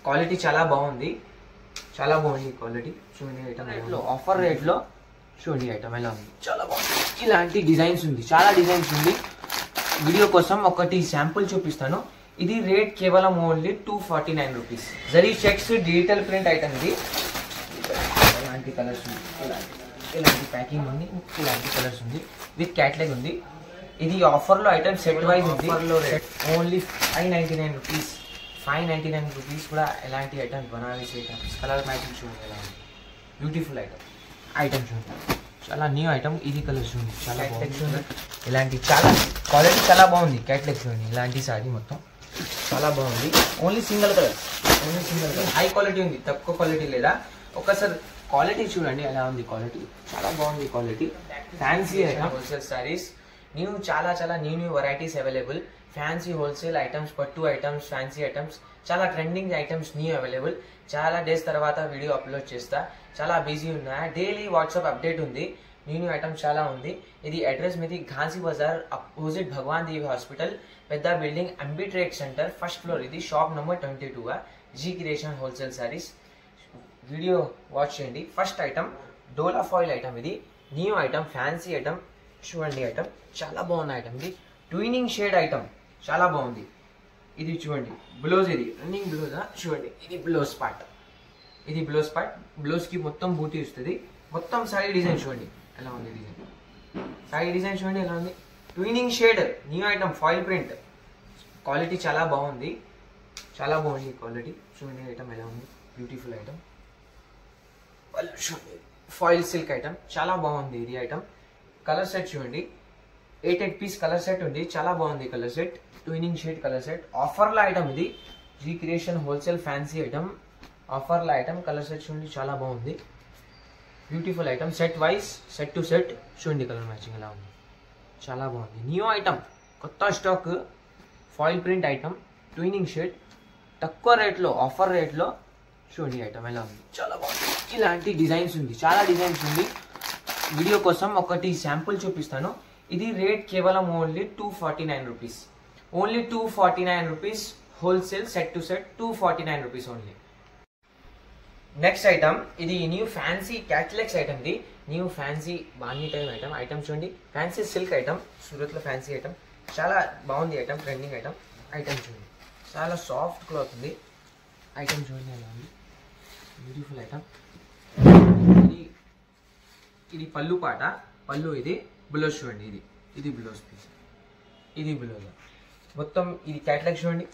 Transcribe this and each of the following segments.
Quality చాలా బాగుంది quality. చూడండి ఐటమ్ రేట్లో, ఆఫర్ రేట్లో చూడండి ఐటమ్ ఎలా ఉంది, చాలా బాగుంది. ఇలాంటి డిజైన్స్ ఉంది, చాలా డిజైన్స్ ఉంది. వీడియో కోసం ఒకటి శాంపుల్ చూపిస్తాను. ఇది రేట్ కేవలం only 249 rupees. Zari checks digital print item ఇది. ఇలాంటి కలర్స్ ఉంది, ఇలాంటి ప్యాకింగ్ ఉంది, ఇలాంటి కలర్స్ ఉంది, విత్ క్యాట్లాగ్ ఉంది. ఇది ఆఫర్లో ఐటమ్ సెట్ వైజ్ ఉంది. Only 599 rupees. 599 రూపీస్ కూడా ఎలాంటి items, Banaras items, colour matching చూడండి ఎలా ఉంది, బ్యూటిఫుల్ ఐటమ్ చూడండి, చాలా న్యూ ఐటమ్. ఇది కలర్ చూడండి, చాలా బాగుంది. ఇలాంటి చాలా క్వాలిటీ చాలా బాగుంది. క్యాట్లాగ్ చూడండి, ఇలాంటి సారీ మొత్తం చాలా బాగుంది. Only single colour, high quality ఉంది, తక్కువ క్వాలిటీ లేదా. ఒకసారి క్వాలిటీ చూడండి ఎలా ఉంది, క్వాలిటీ చాలా బాగుంది. Quality fancy item, wholesale saris, చాలా new varieties available. Fancy wholesale items, పట్టు ఐటమ్స్, ఫ్యాన్సీ ఐటమ్స్, చాలా ట్రెండింగ్ ఐటమ్స్ న్యూ అవైలబుల్. చాలా డేస్ తర్వాత వీడియో అప్లోడ్ చేస్తా, చాలా బిజీ ఉన్నా. డైలీ వాట్సాప్ అప్డేట్ ఉంది, న్యూ ఐటమ్స్ చాలా ఉంది. ఇది అడ్రస్ మీది ఘాన్సీ బజార్ అపోజిట్ భగవాన్ దేవి హాస్పిటల్, పెద్ద building, Ambi trade centre, first floor. ఇది shop number 22 G creation wholesale saris. Video watch చేయండి. ఫస్ట్ ఐటమ్ డోలా ఫాయిల్ ఐటమ్, ఇది న్యూ ఐటమ్, ఫ్యాన్సీ ఐటమ్ చూడండి. ఐటమ్ చాలా బాగున్న ఐటమ్, ఇది ట్వినింగ్ షేడ్ ఐటమ్, చాలా బాగుంది. ఇది చూడండి బ్లౌజ్, ఇది రన్నింగ్ బ్లౌజ్ చూడండి. ఇది బ్లౌజ్ పార్ట్, బ్లౌజ్ కి మొత్తం బూటీ వస్తుంది. మొత్తం సారీ డిజైన్ చూడండి ఎలా ఉంది, సారీ డిజైన్ చూడండి ఎలా ఉంది. Twinning shade new item, foil print, quality చాలా బాగుంది క్వాలిటీ. చూడండి ఐటమ్ ఎలా ఉంది, beautiful item. Foil silk item, చాలా బాగుంది ఇది ఐటమ్. కలర్ సెట్ చూడండి, 8 పీస్ కలర్ సెట్ ఉంది, చాలా బాగుంది colour set. Twinning shade colour set, ఆఫర్ల ఐటమ్ ఇది. G creation wholesale fancy item, ఆఫర్ల ఐటమ్. కలర్ సెట్ చూడండి చాలా బాగుంది, beautiful item. Set wise, set to set చూడండి కలర్ మ్యాచింగ్ ఎలా ఉంది, చాలా బాగుంది. న్యూ ఐటమ్, కొత్త stock, foil print item, twinning shade, తక్కువ రేట్లో, ఆఫర్ రేట్లో చూడండి ఐటమ్ ఎలా ఉంది, చాలా బాగుంది. ఇలాంటి డిజైన్స్ ఉంది, చాలా డిజైన్స్ ఉంది. వీడియో కోసం ఒకటి శాంపుల్ చూపిస్తాను. ఇది రేట్ కేవలం only 249 rupees. Only 249 rupees. Wholesale set to set 249 rupees only. Next item, ఇది న్యూ ఫ్యాన్సీ క్యాట్లాగ్స్ ఐటమ్. ఇది న్యూ ఫ్యాన్సీ బాండీ టైమ్ ఐటమ్ చూడండి. ఫ్యాన్సీ సిల్క్ ఐటమ్, సూరత్ లో ఫ్యాన్సీ ఐటమ్, చాలా బాగుంది ఐటమ్, ట్రెండింగ్ ఐటమ్ చూడండి. చాలా సాఫ్ట్ క్లాత్ ఉంది ఐటమ్ చూడండి ఎలా ఉంది, బ్యూటిఫుల్ ఐటమ్. ఇది పళ్ళు పాట, పళ్ళు. ఇది బ్లౌజ్ చూడండి, ఇది బ్లౌజ్ పీస్, ఇది బ్లౌజ్ మొత్తం. ఇది క్యాట్లాగ్ చూడండి,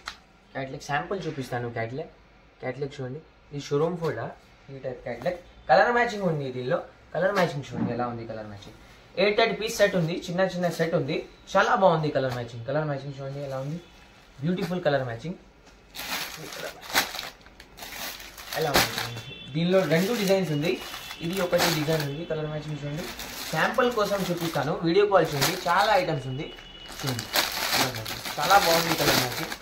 క్యాట్లాగ్ శాంపుల్ చూపిస్తాను. క్యాట్లాగ్ చూడండి, ఇది షోరూమ్ ఫోల్డా, ఈ టైప్ క్యాట్లాగ్. కలర్ మ్యాచింగ్ ఉంది దీనిలో, కలర్ మ్యాచింగ్ చూడండి ఎలా ఉంది. కలర్ మ్యాచింగ్ 8 పీస్ సెట్ ఉంది, చిన్న సెట్ ఉంది, చాలా బాగుంది కలర్ మ్యాచింగ్ చూడండి ఎలా ఉంది, బ్యూటిఫుల్ కలర్ మ్యాచింగ్ ఎలా ఉంది. దీనిలో 2 డిజైన్స్ ఉంది, ఇది ఒకటి డిజైన్ ఉంది. కలర్ మ్యాచింగ్ చూడండి, శాంపుల్ కోసం చూపిస్తాను. వీడియో కాల్ చేయండి, చాలా ఐటమ్స్ ఉంది చూడండి, చాలా బాగుంది కలర్ మ్యాచింగ్.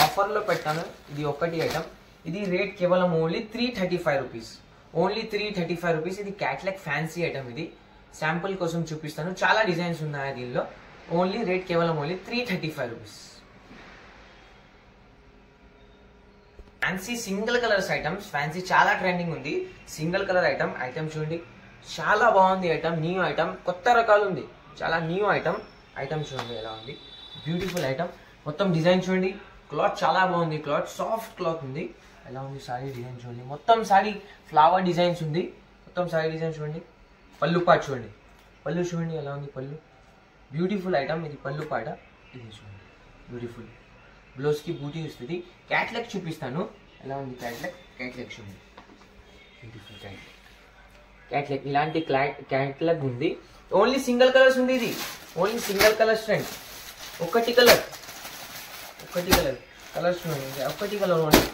ఆఫర్లో పెట్టాను, ఇది ఒకటి ఐటమ్. ఇది రేట్ కేవలం ఓన్లీ 335 రూపీస్. Only 335 rupees. ఇది క్యాట్లాగ్ ఫ్యాన్సీ ఐటమ్. ఇది శాంపుల్ కోసం చూపిస్తాను, చాలా డిజైన్స్ ఉన్నాయి దీనిలో. ఓన్లీ రేట్ కేవలం only 335 rupees. Fancy single colours items, fancy చాలా ట్రెండింగ్ ఉంది. సింగిల్ కలర్ ఐటమ్ చూడండి, చాలా బాగుంది ఐటమ్, న్యూ ఐటమ్, కొత్త రకాలు ఉంది, చాలా న్యూ ఐటమ్ చూడండి ఎలా ఉంది, బ్యూటిఫుల్ ఐటమ్. మొత్తం డిజైన్ చూడండి, క్లాత్ చాలా బాగుంది, క్లాత్ సాఫ్ట్ క్లాత్ ఉంది ఎలా ఉంది. సారీ డిజైన్ చూడండి, మొత్తం సారీ ఫ్లవర్ డిజైన్స్ ఉంది, మొత్తం సారీ డిజైన్ చూడండి. పళ్ళు పాట చూడండి, పళ్ళు చూడండి ఎలా ఉంది, పళ్ళు బ్యూటిఫుల్ ఐటమ్. ఇది పళ్ళు పాట, ఇది చూడండి బ్యూటిఫుల్. బ్లౌజ్ కి బూటీ వస్తుంది. క్యాట్లాగ్ చూపిస్తాను ఎలా ఉంది. క్యాట్లాగ్ చూడండి, బ్యూటిఫుల్ క్యాట్లాగ్. ఇలాంటి క్యాట్లాగ్ ఉంది. ఓన్లీ సింగిల్ కలర్స్ ఉంది, ఇది ఓన్లీ సింగిల్ కలర్స్ ఫ్రెండ్. ఒకటి కలర్ కలర్స్ చూడండి, ఒకటి కలర్ ఓన్లీ.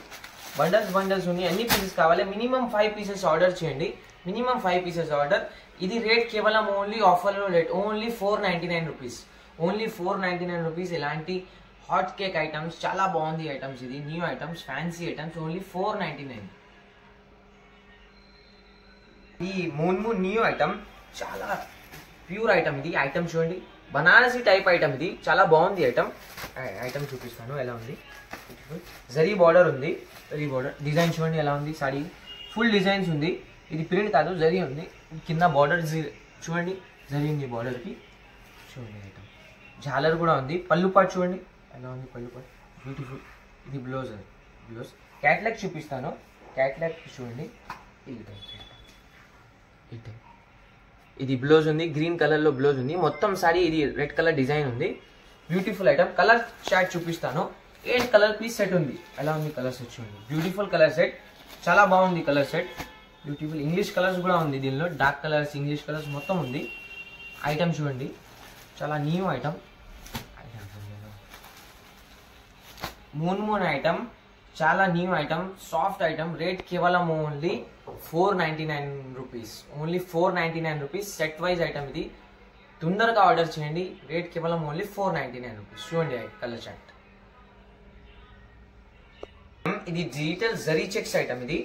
బండల్స్ ఉన్నాయి, అన్ని పీసెస్ కావాలి. మినిమం 5 పీసెస్ ఆర్డర్ చేయండి, మినిమం 5 పీసెస్ ఆర్డర్. ఇది రేట్ కేవలం ఓన్లీ ఆఫర్లో rate only 499 rupees. Only 499 rupees. ఇలాంటి హాట్ కేక్ ఐటమ్స్, చాలా బాగుంది ఐటమ్స్. ఇది new items, fancy items, only 499. ఈ మూన్ న్యూ ఐటమ్, చాలా ప్యూర్ ఐటమ్. ఇది ఐటమ్ చూడండి, బనారసి టైప్ ఐటమ్ ఇది, చాలా బాగుంది ఐటమ్. ఐటమ్ చూపిస్తాను ఎలా ఉంది. జరీ బార్డర్ ఉంది, జరీ బార్డర్ డిజైన్ చూడండి ఎలా ఉంది. సారీ ఫుల్ డిజైన్స్ ఉంది, ఇది ప్రింట్ కాదు జరీ ఉంది. కింద బార్డర్ చూడండి జరీ ఉంది బార్డర్కి. చూడండి ఐటమ్ జాలర్ కూడా ఉంది. పళ్ళు పాటు చూడండి ఎలా ఉంది, పళ్ళు పాటు బ్యూటిఫుల్. ఇది బ్లౌజ్, బ్లౌజ్ క్యాట్లాగ్ చూపిస్తాను. క్యాట్లాగ్ చూడండి ఈ టైప్, ఈ టైప్. ఇది బ్లౌజ్ ఉంది, గ్రీన్ కలర్ లో బ్లౌజ్ ఉంది. మొత్తం సారీ ఇది రెడ్ కలర్ డిజైన్ ఉంది. Beautiful item. కలర్ చార్ట్ చూపిస్తాను. 8 కలర్ పీస్ సెట్ ఉంది. ఎలా ఉంది కలర్ సెట్ చూడండి, బ్యూటిఫుల్ కలర్ సెట్, చాలా బాగుంది colour set. Beautiful English colours కూడా ఉంది దీనిలో, డార్క్ కలర్స్ ఇంగ్లీష్ కలర్స్ మొత్తం ఉంది. ఐటమ్ చూడండి చాలా న్యూ ఐటమ్. మూన్ ఐటమ్, చాలా new item, soft item. Rate కేవలం only 499 rupees, only 499 rupees. Set wise item ఇది, తొందరగా ఆర్డర్ చేయండి. రేట్ కేవలం ఓన్లీ 499 రూపీస్. చూడండి కలర్ చార్ట్. ఇది డిజిటల్ జరీ చెక్స్ ఐటమ్, ఇది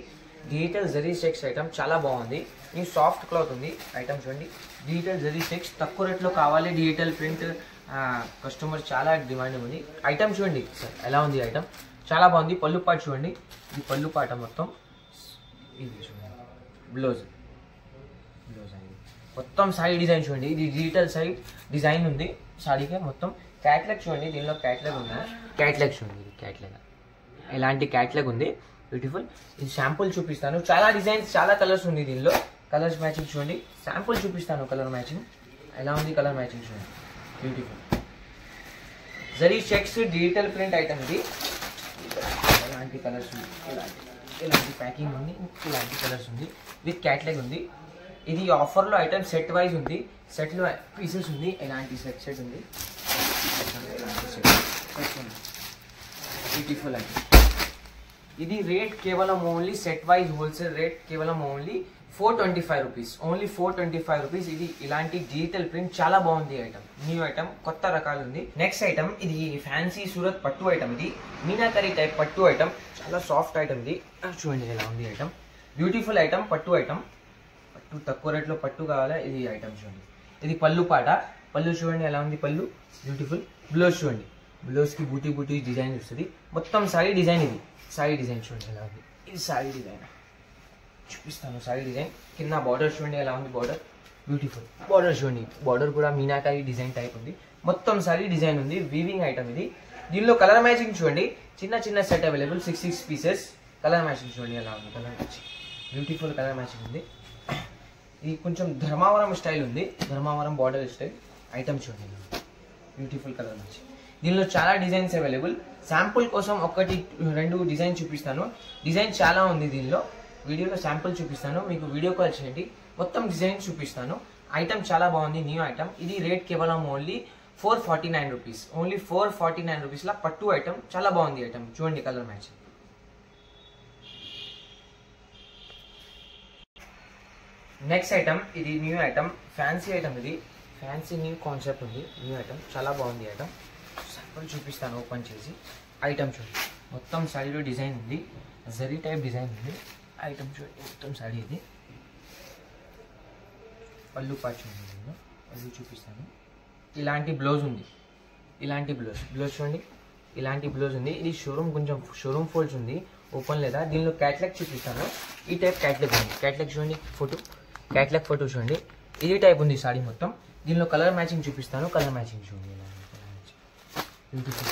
డిజిటల్ జరీ చెక్స్ ఐటమ్ చాలా బాగుంది. ఈ సాఫ్ట్ క్లాత్ ఉంది ఐటమ్ చూడండి. డిజిటల్ జరీ చెక్స్ తక్కువ రేట్లో కావాలి, డిజిటల్ ప్రింట్ కస్టమర్ చాలా డిమాండ్ ఉంది. ఐటమ్ చూడండి సార్ ఎలా ఉంది ఐటమ్, చాలా బాగుంది. పళ్ళు పాటు చూడండి, ఇది పళ్ళు పాట మొత్తం. ఇది చూడండి బ్లౌజ్, బ్లౌజ్ అనేది మొత్తం సారీ డిజైన్ చూడండి. ఇది డిజిటల్ సైడ్ డిజైన్ ఉంది సారీకే మొత్తం. క్యాట్లాగ్ చూడండి, దీనిలో క్యాట్లాగ్ ఉంది. క్యాట్లాగ్ చూడండి, ఇది క్యాట్లాగ్ ఇలాంటి క్యాట్లాగ్ ఉంది. బ్యూటిఫుల్. ఇది శాంపుల్ చూపిస్తాను. చాలా డిజైన్స్, చాలా కలర్స్ ఉంది దీనిలో. కలర్స్ మ్యాచింగ్ చూడండి, శాంపుల్ చూపిస్తాను. కలర్ మ్యాచింగ్ ఎలా ఉంది, కలర్ మ్యాచింగ్ చూడండి. Beautiful zari checks digital print item ఇది. ఇలాంటి కలర్స్ ఉంది, ఇలాంటి ప్యాకింగ్ ఉంది, ఇలాంటి కలర్స్ ఉంది. విత్ క్యాట్లాగ్ ఉంది. ఇది ఆఫర్లో ఐటమ్ సెట్ వైజ్ ఉంది. సెట్లో పీసెస్ ఉంది. ఇలాంటి సెట్ ఉంది. Beautiful item. ఇది రేట్ కేవలం only set wise wholesale rate కేవలం ఓన్లీ 425 రూపీస్, ఓన్లీ 425 రూపీస్. ఇది ఇలాంటి డిజిటల్ ప్రింట్ చాలా బాగుంది ఐటమ్, న్యూ ఐటమ్, కొత్త రకాలు ఉంది. నెక్స్ట్ ఐటమ్ ఇది ఫ్యాన్సీ సూరత్ పట్టు ఐటమ్. ఇది మీనాకరీ టైప్ పట్టు ఐటమ్, చాలా సాఫ్ట్ ఐటమ్. ఇది చూడండి ఎలా ఉంది ఐటమ్, బ్యూటిఫుల్ ఐటమ్, పట్టు ఐటమ్. పట్టు తక్కువ రేట్లో పట్టు కావాలా, ఇది ఐటమ్ చూడండి. ఇది పళ్ళు పాట, పళ్ళు చూడండి ఎలా ఉంది పళ్ళు, బ్యూటిఫుల్. బ్లౌజ్ చూడండి, బ్లౌజ్కి బూటీ బూటీ డిజైన్ వస్తుంది. మొత్తం సారీ డిజైన్, ఇది సారీ డిజైన్ చూడండి ఎలా ఉంది. ఇది సారీ డిజైన్ చూపిస్తాను. సారీ డిజైన్ కింద బార్డర్ చూడండి ఎలా ఉంది, బార్డర్ బ్యూటిఫుల్. బార్డర్ చూడండి, బార్డర్ కూడా మీనాకారి డిజైన్ టైప్ ఉంది. మొత్తం సారీ డిజైన్ ఉంది. వీవింగ్ ఐటమ్ ఇది. దీనిలో కలర్ మ్యాచింగ్ చూడండి, చిన్న చిన్న set available 6 pieces. Colour matching చూడండి ఎలా ఉంది, colour matching beautiful colour matching ఉంది. ఇది కొంచెం ధర్మావరం స్టైల్ ఉంది, ధర్మావరం బార్డర్ స్టైల్ ఐటమ్ చూడండి, బ్యూటిఫుల్ కలర్ మ్యాచింగ్. దీనిలో చాలా డిజైన్స్ అవైలబుల్. శాంపుల్ కోసం 1-2 డిజైన్ చూపిస్తాను. డిజైన్ చాలా ఉంది దీనిలో, వీడియోలో శాంపుల్ చూపిస్తాను. మీకు వీడియో కాల్ చేయండి, మొత్తం డిజైన్ చూపిస్తాను. ఐటమ్ చాలా బాగుంది, న్యూ ఐటమ్. ఇది రేట్ కేవలం ఓన్లీ 449 రూపీస్, ఓన్లీ 449 రూపీస్లా పట్టు ఐటమ్, చాలా బాగుంది ఐటమ్. చూడండి కలర్ మ్యాచింగ్. నెక్స్ట్ ఐటమ్ ఇది న్యూ ఐటమ్, ఫ్యాన్సీ ఐటమ్. ఇది ఫ్యాన్సీ న్యూ కాన్సెప్ట్ ఉంది, న్యూ ఐటమ్, చాలా బాగుంది ఐటమ్. శాంపుల్ చూపిస్తాను ఓపెన్ చేసి. ఐటమ్ చూడండి, మొత్తం సారీలో డిజైన్ ఉంది, జరీ టైప్ డిజైన్ ఉంది. ఐటమ్ చూడండి, మొత్తం సారీ ఇది. పళ్ళు పాటు చూడండి, పళ్ళు చూపిస్తాను. ఇలాంటి బ్లౌజ్ ఉంది, ఇలాంటి బ్లౌజ్ చూడండి, ఇలాంటి బ్లౌజ్ ఉంది. ఇది షోరూమ్, కొంచెం షోరూమ్ ఫోల్డ్స్ ఉంది, ఓపెన్ లేదా. దీనిలో క్యాట్లాగ్ చూపిస్తాను. ఈ టైప్ క్యాట్లాగ్ ఉంది. క్యాట్లాగ్ చూడండి, ఫోటో క్యాట్లాగ్ ఫోటో చూడండి. ఇది టైప్ ఉంది సారీ మొత్తం. దీనిలో కలర్ మ్యాచింగ్ చూపిస్తాను. కలర్ మ్యాచింగ్ చూడండి, బ్యూటిఫుల్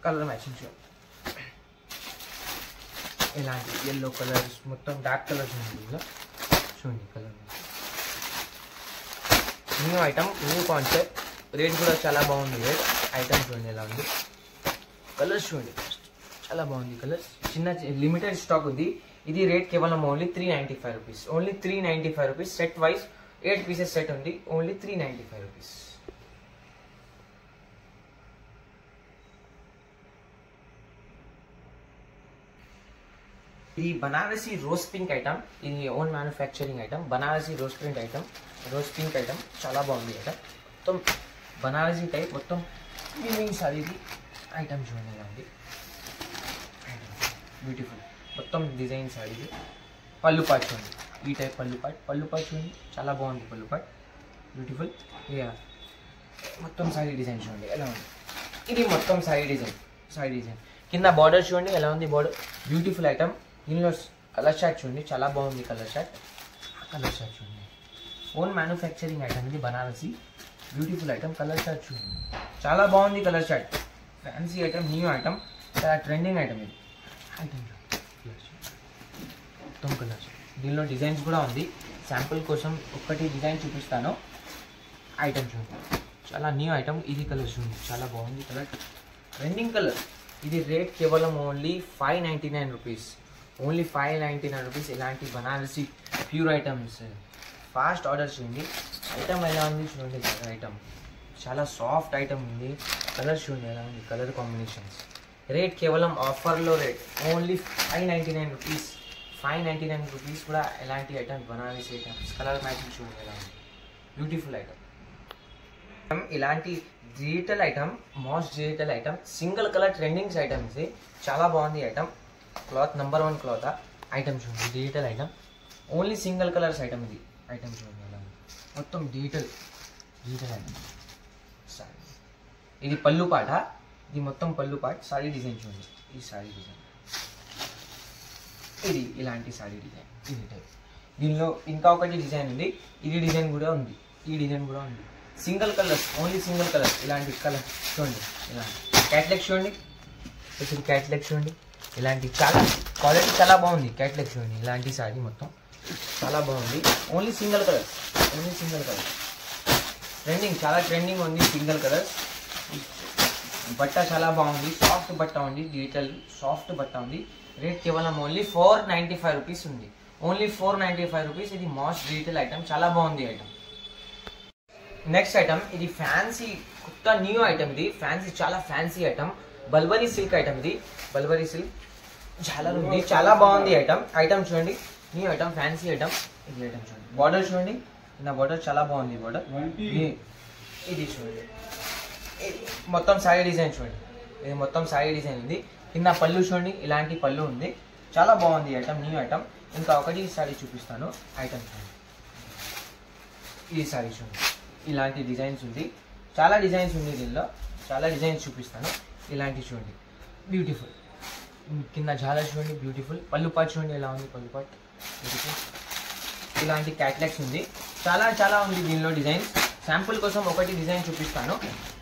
కలర్ మ్యాచింగ్ చూడండి. ఇలాంటి ఎల్లో కలర్స్, మొత్తం డార్క్ కలర్స్ ఉంది దీనిలో. చూడండి colour new item, new concept. Rate కూడా చాలా బాగుంది. రేట్ ఐటమ్ చూడండి ఎలా ఉంది. కలర్స్ చూడండి చాలా బాగుంది. కలర్స్ చిన్న లిమిటెడ్ స్టాక్ ఉంది. ఇది రేట్ కేవలం only 395 rupees, only 395 rupees. Set wise 8 pieces set ఉంది, ఓన్లీ 395 రూపీస్. ఇది బనారసి రోజ్ పింక్ ఐటమ్, ఇది own manufacturing item. Banarasi rose print item, rose pink item, చాలా బాగుంది ఐటమ్. మొత్తం బనారసి టైప్, మొత్తం వీవింగ్ సారీది ఐటమ్ చూడండి ఎలా ఉంది, బ్యూటిఫుల్. మొత్తం డిజైన్ సారీది. పళ్ళు పాటు చూడండి, ఈ టైప్ పళ్ళు పాటు చూడండి, చాలా బాగుంది పళ్ళు పాటు, బ్యూటిఫుల్. మొత్తం సారీ డిజైన్ చూడండి ఎలా ఉంది. ఇది మొత్తం సారీ డిజైన్ కింద బార్డర్ చూడండి ఎలా ఉంది. Border beautiful item. దీనిలో కలర్ షార్ట్ చూడండి చాలా బాగుంది. కలర్ షార్ట్ చూడండి ఓన్ మ్యానుఫ్యాక్చరింగ్ ఐటమ్ ఇది Banarasi. Beautiful item. Colour short చూడండి చాలా బాగుంది. Colour short fancy item, new item, చాలా ట్రెండింగ్ ఐటమ్ ఇది. ఐటమ్ మొత్తం కలర్ షార్ట్. దీనిలో డిజైన్స్ కూడా ఉంది. శాంపుల్ కోసం ఒక్కటి డిజైన్ చూపిస్తాను. ఐటమ్ చూడండి చాలా న్యూ ఐటమ్. ఇది కలర్ చూడండి చాలా బాగుంది. Colour trending colour. ఇది రేట్ కేవలం ఓన్లీ 599 రూపీస్. Only 599 rupees. ఇలాంటి Banarasi pure items fast order చేయండి. ఐటమ్ ఎలా ఉంది చూడండి. ఐటమ్ చాలా సాఫ్ట్ ఐటమ్ ఉంది. కలర్ చూడండి ఎలా ఉంది. Colour combinations. రేట్ కేవలం ఆఫర్లో రేట్ ఓన్లీ 599 రూపీస్. 599 రూపీస్ కూడా ఎలాంటి items Banarasi items. Colour matching చూడండి ఎలా ఉంది. Beautiful item. ఇలాంటి digital item, most digital item, single colour trendings items. చాలా బాగుంది item. Cloth number 1 cloth. Item చూడండి digital item. Only single colours item ఇది. ఐటమ్ చూడండి ఎలా ఉంది. మొత్తం డిజిటల్ ఐటమ్. సారీ ఇది పళ్ళు పాట. ఇది మొత్తం పళ్ళు పాట. సారీ డిజైన్ చూడండి. ఈ సారీ డిజైన్ ఇది ఇలాంటి సారీ డిజైన్. ఇది టైప్. దీనిలో ఇంకా ఒకటి డిజైన్ ఉంది. ఇది డిజైన్ కూడా ఉంది. ఈ డిజైన్ కూడా ఉంది. Single colours, only single colours. ఇలాంటి కలర్ చూడండి. ఇలాంటి క్యాట్లాగ్ చూడండి. ఇప్పుడు క్యాట్లాగ్ చూడండి. ఇలాంటి చాలా క్వాలిటీ చాలా బాగుంది. క్యాట్లాగ్ చూడండి. ఇలాంటి సారీ మొత్తం చాలా బాగుంది. Only single colours. ట్రెండింగ్ చాలా ట్రెండింగ్ ఉంది. Single colours. బట్ట చాలా బాగుంది. సాఫ్ట్ బట్ట ఉంది. డిజిటల్ సాఫ్ట్ బట్ట ఉంది. రేట్ కేవలం ఓన్లీ 495 రూపీస్ ఉంది. Only 495 rupees. ఇది మోస్ట్ డిజిటల్ ఐటమ్. చాలా బాగుంది ఐటమ్. నెక్స్ట్ ఐటమ్ ఇది ఫ్యాన్సీ కొత్త న్యూ ఐటమ్. ఇది ఫ్యాన్సీ చాలా fancy item. Mulberry silk item. ఇది బల్బరీ సిల్క్ చాలా ఉంది. చాలా బాగుంది ఐటమ్. ఐటమ్ చూడండి న్యూ ఐటమ్ ఫ్యాన్సీ ఐటమ్. ఇది ఐటమ్ చూడండి. బార్డర్ చూడండి. నా బార్డర్ చాలా బాగుంది. బార్డర్ ఇది చూడండి. మొత్తం సారీ డిజైన్ చూడండి. ఇది మొత్తం సారీ డిజైన్ ఉంది. కింద పళ్ళు చూడండి. ఇలాంటి పళ్ళు ఉంది. చాలా బాగుంది ఐటమ్. New item. ఇంకా ఒకటి సారీ చూపిస్తాను. ఐటమ్ చూడండి. ఈ సారీ చూడండి. ఇలాంటి డిజైన్స్ ఉంది. చాలా డిజైన్స్ ఉంది. దీనిలో చాలా డిజైన్స్ చూపిస్తాను. ఇలాంటి చూడండి బ్యూటిఫుల్. కింద చాలా చూడండి బ్యూటిఫుల్. పళ్ళు పాట్ చూడండి ఎలా ఉంది. పళ్ళు పాట్ బ్యూటిఫుల్. ఇలాంటి క్యాట్లాగ్స్ ఉంది. చాలా ఉంది దీనిలో డిజైన్స్. శాంపుల్ కోసం ఒకటి డిజైన్ చూపిస్తాను.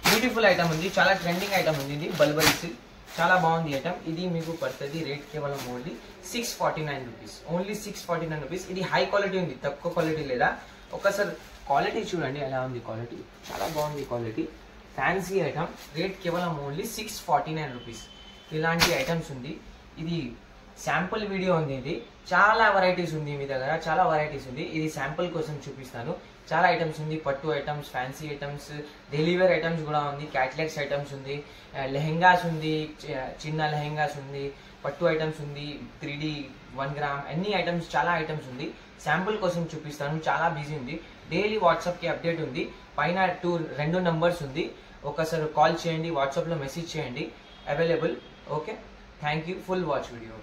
బ్యూటిఫుల్ ఐటమ్ ఉంది. చాలా ట్రెండింగ్ ఐటమ్ ఉంది. ఇది బల్బరీ సిల్క్ చాలా బాగుంది ఐటమ్. ఇది మీకు పడుతుంది రేట్ కేవలం ఓన్లీ 649 రూపీస్. Only 649 rupees. ఇది హై క్వాలిటీ ఉంది. తక్కువ క్వాలిటీ లేదా. ఒకసారి క్వాలిటీ చూడండి ఎలా ఉంది. క్వాలిటీ చాలా బాగుంది. Quality fancy item. రేట్ కేవలం ఓన్లీ 649 రూపీస్. ఇలాంటి ఐటమ్స్ ఉంది. ఇది శాంపుల్ వీడియో ఉంది. ఇది చాలా వెరైటీస్ ఉంది మీ దగ్గర. చాలా వెరైటీస్ ఉంది. ఇది శాంపుల్ కోసం చూపిస్తాను. చాలా ఐటమ్స్ ఉంది. పట్టు items, fancy items, daily wear items కూడా ఉంది. క్యాట్లాగ్స్ ఐటమ్స్ ఉంది. లెహెంగాస్ ఉంది. చిన్న లెహెంగాస్ ఉంది. పట్టు ఐటమ్స్ ఉంది. 3D 1 గ్రామ్ అన్ని ఐటమ్స్ చాలా ఐటమ్స్ ఉంది. శాంపుల్ కోసం చూపిస్తాను. చాలా బిజీ ఉంది. డైలీ వాట్సాప్కి అప్డేట్ ఉంది. పైన 2 నంబర్స్ ఉంది. ఒకసారి కాల్ చేయండి. వాట్సాప్లో మెసేజ్ చేయండి. Available. Okay thank you. Full watch video.